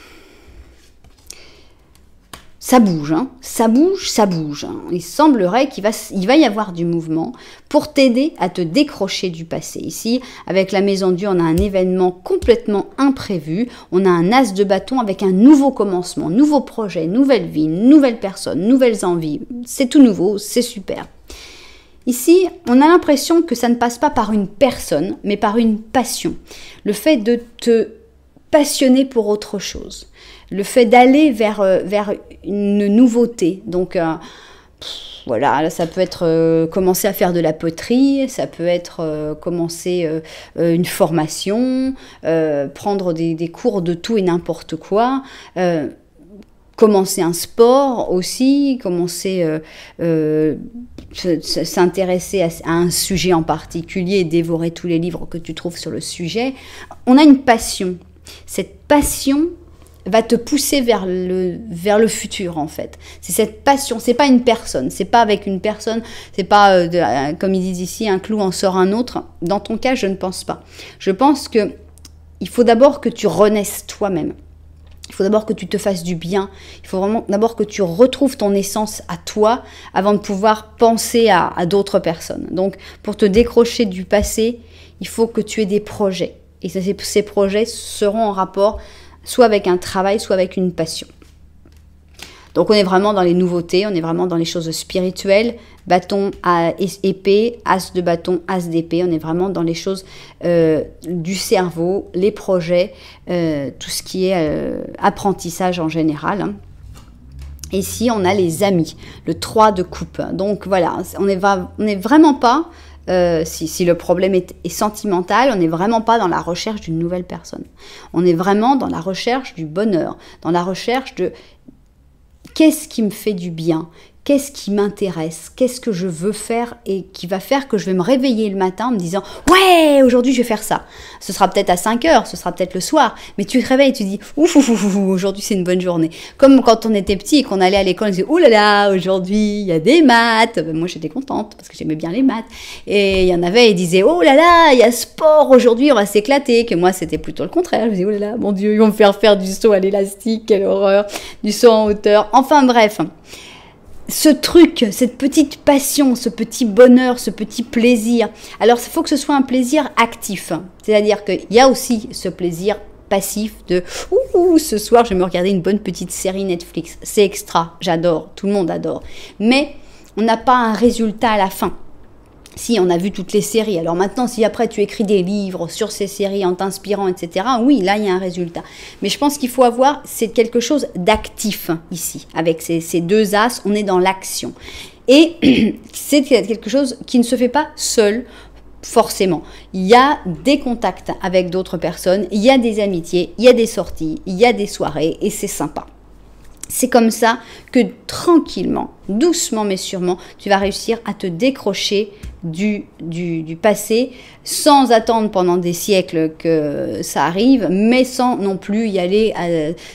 Ça bouge, hein. Ça bouge. Hein. Il semblerait qu'il va y avoir du mouvement pour t'aider à te décrocher du passé. Ici, avec la maison Dieu, on a un événement complètement imprévu. On a un as de bâton avec un nouveau commencement, nouveau projet, nouvelle vie, nouvelle personne, nouvelles envies. C'est tout nouveau, c'est super. Ici, on a l'impression que ça ne passe pas par une personne, mais par une passion. Le fait de te passionner pour autre chose. Le fait d'aller vers une nouveauté. Donc, voilà, ça peut être commencer à faire de la poterie, ça peut être commencer une formation, prendre des cours de tout et n'importe quoi, commencer un sport aussi, commencer s'intéresser à un sujet en particulier, dévorer tous les livres que tu trouves sur le sujet. On a une passion. Cette passion va te pousser vers le futur, en fait. C'est cette passion, c'est pas une personne, c'est pas avec une personne, c'est pas, comme ils disent ici, un clou en sort un autre. Dans ton cas, je ne pense pas. Je pense que il faut d'abord que tu renaisses toi-même. Il faut d'abord que tu te fasses du bien. Il faut vraiment d'abord que tu retrouves ton essence à toi avant de pouvoir penser à d'autres personnes. Donc, pour te décrocher du passé, il faut que tu aies des projets. Et ces projets seront en rapport soit avec un travail, soit avec une passion. Donc on est vraiment dans les nouveautés, on est vraiment dans les choses spirituelles, bâton à épée, as de bâton, as d'épée, on est vraiment dans les choses du cerveau, les projets, tout ce qui est apprentissage en général. Hein. Ici on a les amis, le 3 de coupe. Donc voilà, on n'est vraiment pas... si le problème est sentimental, on n'est vraiment pas dans la recherche d'une nouvelle personne. On est vraiment dans la recherche du bonheur, dans la recherche de qu'est-ce qui me fait du bien, qu'est-ce qui m'intéresse, qu'est-ce que je veux faire et qui va faire que je vais me réveiller le matin en me disant « Ouais, aujourd'hui je vais faire ça ». Ce sera peut-être à 5 heures, ce sera peut-être le soir, mais tu te réveilles et tu dis « Ouf, aujourd'hui c'est une bonne journée ». Comme quand on était petit et qu'on allait à l'école, on disait « Oh là là, aujourd'hui il y a des maths ». Moi j'étais contente parce que j'aimais bien les maths. Et il y en avait, ils disaient « Oh là là, il y a sport, aujourd'hui on va s'éclater ». Que moi c'était plutôt le contraire, je me disais « Oh là là, mon Dieu, ils vont me faire du saut à l'élastique, quelle horreur, du saut en hauteur ». Enfin bref. Ce truc, cette petite passion, ce petit bonheur, ce petit plaisir. Alors, il faut que ce soit un plaisir actif. C'est-à-dire qu'il y a aussi ce plaisir passif de « Ouh, ce soir, je vais me regarder une bonne petite série Netflix. C'est extra, j'adore, tout le monde adore. » Mais on n'a pas un résultat à la fin. Si on a vu toutes les séries, alors maintenant si après tu écris des livres sur ces séries en t'inspirant, etc., oui, là il y a un résultat. Mais je pense qu'il faut avoir, c'est quelque chose d'actif ici. Avec ces deux as, on est dans l'action. Et c'est quelque chose qui ne se fait pas seul, forcément. Il y a des contacts avec d'autres personnes, il y a des amitiés, il y a des sorties, il y a des soirées, et c'est sympa. C'est comme ça que tranquillement, doucement mais sûrement, tu vas réussir à te décrocher du passé sans attendre pendant des siècles que ça arrive, mais sans non plus y aller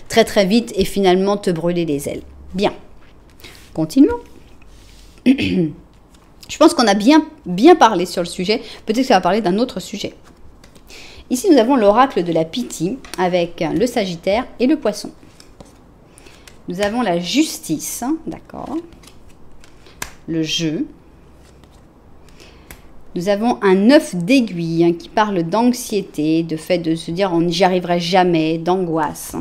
très très vite et finalement te brûler les ailes. Bien, continuons. Je pense qu'on a bien parlé sur le sujet, peut-être que ça va parler d'un autre sujet. Ici nous avons l'oracle de la Pythie avec le Sagittaire et le Poisson. Nous avons la justice, d'accord, le jeu. Nous avons un œuf d'aiguille qui parle d'anxiété, de fait de se dire j'y arriverai jamais, d'angoisse.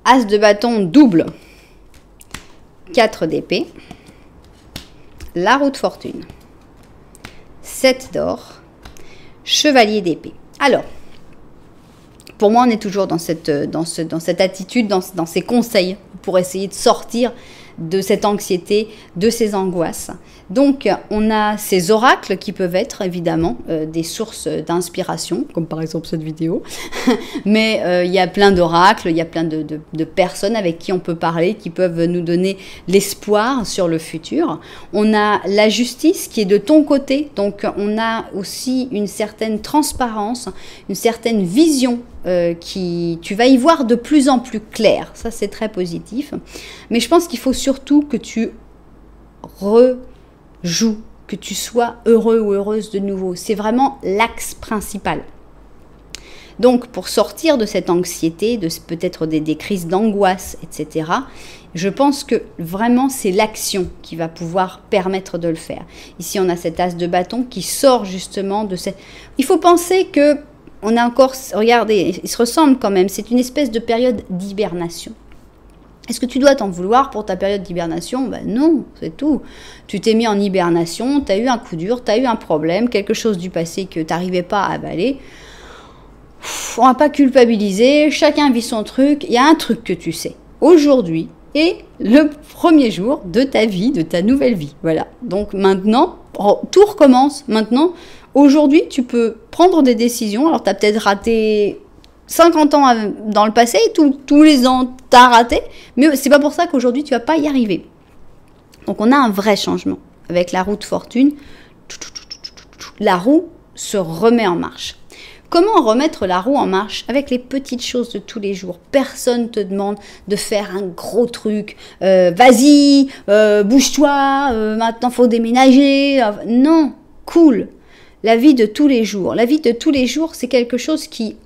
As de bâton double, 4 d'épée, la roue de fortune, 7 d'or, chevalier d'épée. Alors, pour moi, on est toujours dans cette attitude, dans ces conseils pour essayer de sortir de cette anxiété, de ces angoisses. Donc, on a ces oracles qui peuvent être évidemment des sources d'inspiration, comme par exemple cette vidéo. Mais il y a plein d'oracles, il y a plein de personnes avec qui on peut parler, qui peuvent nous donner l'espoir sur le futur. On a la justice qui est de ton côté, donc on a aussi une certaine transparence, une certaine vision tu vas y voir de plus en plus clair. Ça, c'est très positif. Mais je pense qu'il faut surtout que tu rejoues, que tu sois heureux ou heureuse de nouveau. C'est vraiment l'axe principal. Donc, pour sortir de cette anxiété, de peut-être des crises d'angoisse, etc., je pense que vraiment, c'est l'action qui va pouvoir permettre de le faire. Ici, on a cet as de bâton qui sort justement de cette... Il faut penser que on a encore, regardez, ils se ressemblent quand même, c'est une espèce de période d'hibernation. Est-ce que tu dois t'en vouloir pour ta période d'hibernation? Ben non, c'est tout. Tu t'es mis en hibernation, tu as eu un coup dur, tu as eu un problème, quelque chose du passé que tu n'arrivais pas à avaler. On va pas culpabiliser, chacun vit son truc. Il y a un truc que tu sais. Aujourd'hui est le premier jour de ta vie, de ta nouvelle vie. Voilà. Donc maintenant, tout recommence. Maintenant, aujourd'hui, tu peux prendre des décisions. Alors, tu as peut-être raté 50 ans dans le passé, tous les ans, tu as raté. Mais c'est pas pour ça qu'aujourd'hui, tu vas pas y arriver. Donc, on a un vrai changement. Avec la roue de fortune, la roue se remet en marche. Comment remettre la roue en marche? Avec les petites choses de tous les jours. Personne ne te demande de faire un gros truc. Vas-y, bouge-toi, maintenant faut déménager. Non, cool. La vie de tous les jours. La vie de tous les jours, c'est quelque chose qui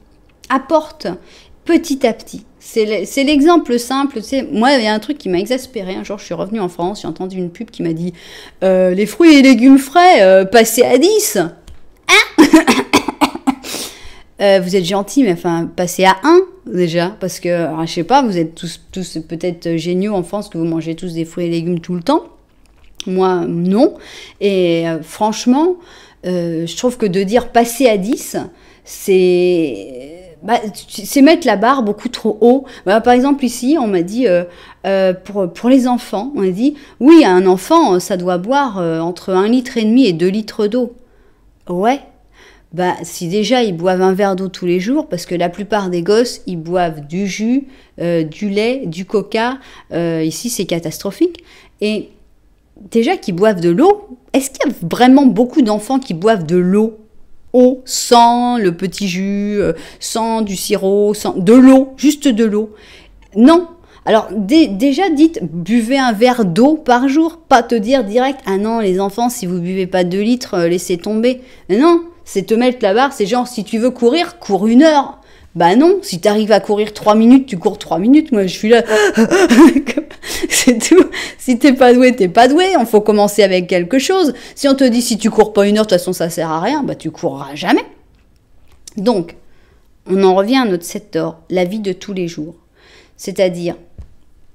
apporte petit à petit. C'est l'exemple simple. Tu sais, moi, il y a un truc qui m'a exaspéré. Un jour, je suis revenue en France, j'ai entendu une pub qui m'a dit les fruits et légumes frais, passez à 10. Hein? Vous êtes gentils, mais enfin, passez à 1 déjà, parce que, alors, je sais pas, vous êtes tous peut-être géniaux en France, que vous mangez tous des fruits et légumes tout le temps. Moi, non. Et franchement, je trouve que de dire passer à 10, c'est mettre la barre beaucoup trop haut. Par exemple, ici, on m'a dit, pour les enfants, on a dit, oui, un enfant, ça doit boire entre 1,5 litre et 2 litres d'eau. Ouais. Si déjà ils boivent un verre d'eau tous les jours, parce que la plupart des gosses, ils boivent du jus, du lait, du coca, ici c'est catastrophique, et déjà qu'ils boivent de l'eau, est-ce qu'il y a vraiment beaucoup d'enfants qui boivent de l'eau sans le petit jus, sans du sirop, sans de l'eau, juste de l'eau? Non. Alors déjà dites, buvez un verre d'eau par jour, pas te dire direct, ah non les enfants, si vous buvez pas 2 litres, laissez tomber. Non. C'est te mettre la barre, c'est genre, si tu veux courir, cours 1 heure. Bah non, si tu arrives à courir 3 minutes, tu cours 3 minutes. Moi, je suis là. C'est tout. Si t'es pas doué, t'es pas doué. Il faut commencer avec quelque chose. Si on te dit, si tu cours pas 1 heure, de toute façon, ça sert à rien, tu courras jamais. Donc, on en revient à notre 7 d'or, la vie de tous les jours. C'est-à-dire,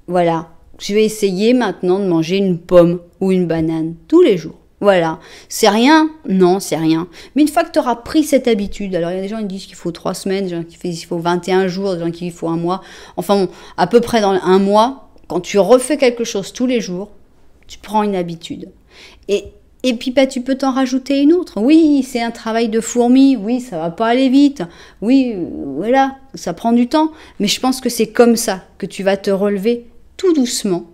voilà, je vais essayer maintenant de manger une pomme ou une banane tous les jours. Voilà, c'est rien? Non, c'est rien. Mais une fois que tu auras pris cette habitude, alors il y a des gens qui disent qu'il faut 3 semaines, des gens qui disent qu'il faut 21 jours, des gens qui disent qu'il faut un mois. Enfin bon, à peu près dans un mois, quand tu refais quelque chose tous les jours, tu prends une habitude. Et puis bah, tu peux t'en rajouter une autre. Oui, c'est un travail de fourmi, oui, ça va pas aller vite, oui, voilà, ça prend du temps. Mais je pense que c'est comme ça que tu vas te relever tout doucement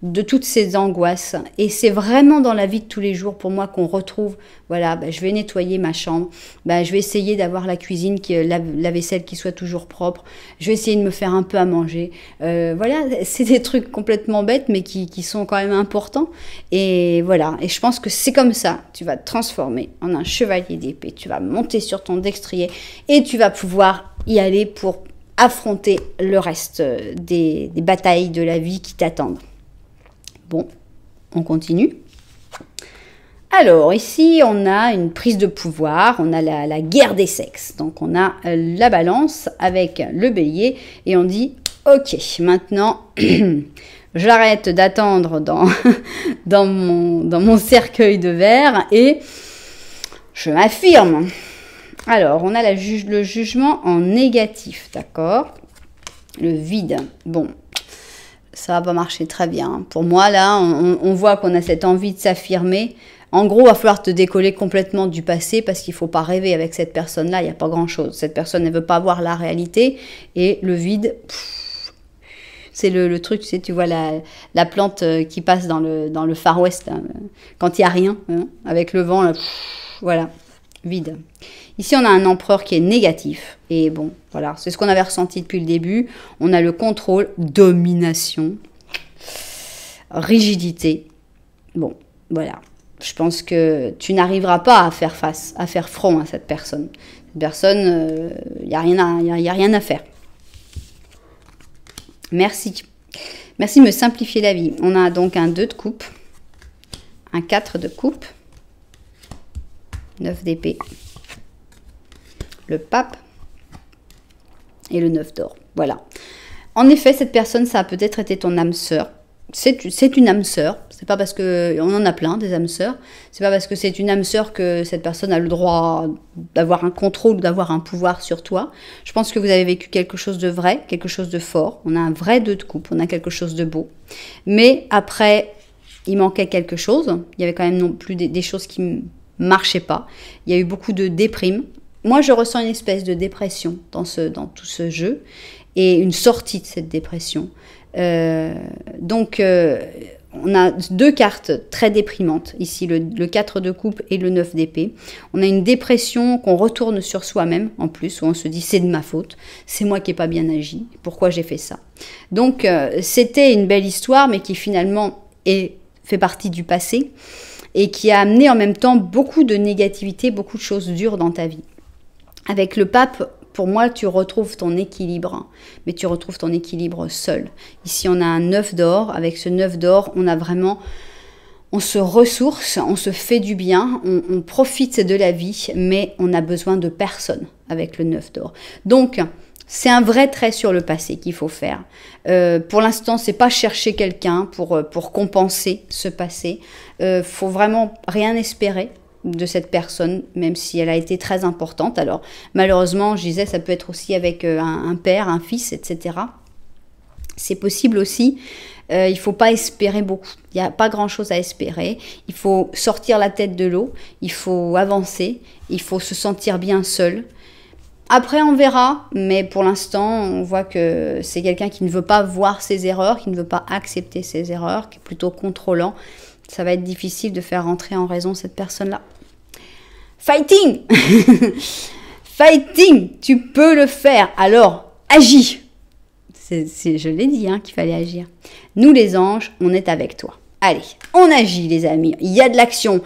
de toutes ces angoisses. Et c'est vraiment dans la vie de tous les jours pour moi qu'on retrouve, voilà, je vais nettoyer ma chambre, je vais essayer d'avoir la cuisine, la vaisselle qui soit toujours propre, je vais essayer de me faire un peu à manger. Voilà, c'est des trucs complètement bêtes, mais qui sont quand même importants. Et voilà, et je pense que c'est comme ça, tu vas te transformer en un chevalier d'épée, tu vas monter sur ton destrier et tu vas pouvoir y aller pour affronter le reste des batailles de la vie qui t'attendent. Bon, on continue. Alors, ici, on a une prise de pouvoir, on a la guerre des sexes. Donc, on a la balance avec le bélier et on dit, ok, maintenant, j'arrête d'attendre dans mon cercueil de verre et je m'affirme. Alors, on a le jugement en négatif, d'accord? Le vide, bon. Ça va pas marcher très bien. Pour moi, là, on voit qu'on a cette envie de s'affirmer. En gros, il va falloir te décoller complètement du passé parce qu'il ne faut pas rêver avec cette personne-là. Il n'y a pas grand-chose. Cette personne ne veut pas voir la réalité. Et le vide, c'est le truc, tu sais, tu vois la plante qui passe dans le Far West, hein, quand il n'y a rien, hein, avec le vent, là, voilà, vide. Ici, on a un empereur qui est négatif. Et bon, voilà, c'est ce qu'on avait ressenti depuis le début. On a le contrôle, domination, rigidité. Bon, voilà. Je pense que tu n'arriveras pas à faire face, à faire front à cette personne. Cette personne, il n'y a rien à faire. Merci. Merci de me simplifier la vie. On a donc un 2 de coupe, un 4 de coupe, 9 d'épée, le pape et le 9 d'or. Voilà. En effet, cette personne, ça a peut-être été ton âme sœur. C'est une âme sœur. C'est pas parce que on en a plein des âmes sœurs. C'est pas parce que c'est une âme sœur que cette personne a le droit d'avoir un contrôle ou d'avoir un pouvoir sur toi. Je pense que vous avez vécu quelque chose de vrai, quelque chose de fort. On a un vrai 2 de coupe, on a quelque chose de beau. Mais après, il manquait quelque chose. Il y avait quand même non plus des choses qui ne marchaient pas. Il y a eu beaucoup de déprime. Moi, je ressens une espèce de dépression dans tout ce jeu et une sortie de cette dépression. Donc, on a 2 cartes très déprimantes. Ici, le 4 de coupe et le 9 d'épée. On a une dépression qu'on retourne sur soi-même, en plus, où on se dit « c'est de ma faute, c'est moi qui n'ai pas bien agi, pourquoi j'ai fait ça ?» Donc, c'était une belle histoire, mais qui finalement fait partie du passé et qui a amené en même temps beaucoup de négativité, beaucoup de choses dures dans ta vie. Avec le pape, pour moi, tu retrouves ton équilibre, mais tu retrouves ton équilibre seul. Ici, on a un 9 d'or. Avec ce 9 d'or, on se ressource, on se fait du bien, on profite de la vie, mais on a besoin de personne avec le 9 d'or. Donc, c'est un vrai trait sur le passé qu'il faut faire. Pour l'instant, c'est pas chercher quelqu'un pour compenser ce passé. Faut vraiment rien espérer de cette personne, même si elle a été très importante. Alors, malheureusement, je disais, ça peut être aussi avec un père, un fils, etc. C'est possible aussi. Il ne faut pas espérer beaucoup. Il n'y a pas grand-chose à espérer. Il faut sortir la tête de l'eau. Il faut avancer. Il faut se sentir bien seul. Après, on verra. Mais pour l'instant, on voit que c'est quelqu'un qui ne veut pas voir ses erreurs, qui ne veut pas accepter ses erreurs, qui est plutôt contrôlant. Ça va être difficile de faire rentrer en raison cette personne-là. Fighting. Fighting, tu peux le faire. Alors, agis. Je l'ai dit qu'il fallait agir. Nous les anges, on est avec toi. Allez, on agit les amis. Il y a de l'action.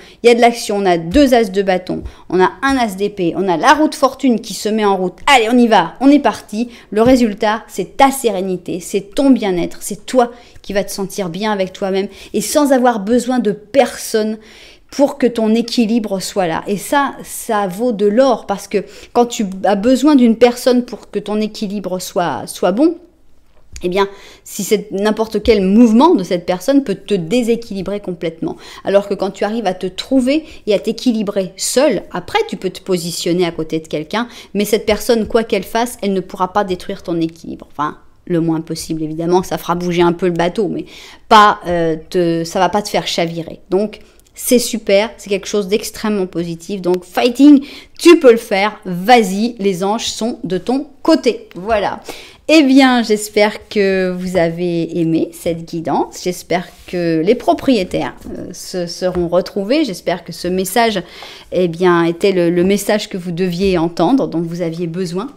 On a 2 as de bâton. On a un as d'épée. On a la roue de fortune qui se met en route. Allez, on y va. On est parti. Le résultat, c'est ta sérénité. C'est ton bien-être. C'est toi qui vas te sentir bien avec toi-même et sans avoir besoin de personne pour que ton équilibre soit là. Et ça vaut de l'or parce que quand tu as besoin d'une personne pour que ton équilibre soit bon, eh bien, si c'est n'importe quel mouvement de cette personne peut te déséquilibrer complètement. Alors que quand tu arrives à te trouver et à t'équilibrer seul, après tu peux te positionner à côté de quelqu'un, mais cette personne, quoi qu'elle fasse, elle ne pourra pas détruire ton équilibre. Enfin, le moins possible évidemment, ça fera bouger un peu le bateau, mais pas ça va pas te faire chavirer. Donc, c'est super, c'est quelque chose d'extrêmement positif. Donc, fighting, tu peux le faire. Vas-y, les anges sont de ton côté. Voilà. Eh bien, j'espère que vous avez aimé cette guidance. J'espère que les propriétaires se seront retrouvés. J'espère que ce message, eh bien, était le message que vous deviez entendre, dont vous aviez besoin.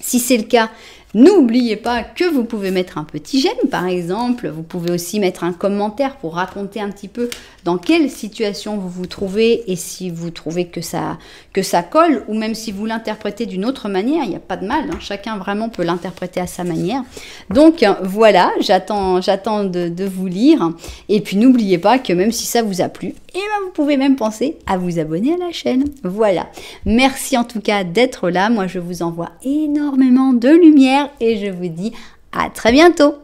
Si c'est le cas, n'oubliez pas que vous pouvez mettre un petit j'aime, par exemple. Vous pouvez aussi mettre un commentaire pour raconter un petit peu dans quelle situation vous vous trouvez et si vous trouvez que ça colle, ou même si vous l'interprétez d'une autre manière, il n'y a pas de mal. Hein, chacun vraiment peut l'interpréter à sa manière. Donc voilà, j'attends de vous lire. Et puis n'oubliez pas que même si ça vous a plu, eh ben, vous pouvez même penser à vous abonner à la chaîne. Voilà. Merci en tout cas d'être là. Moi, je vous envoie énormément de lumière et je vous dis à très bientôt.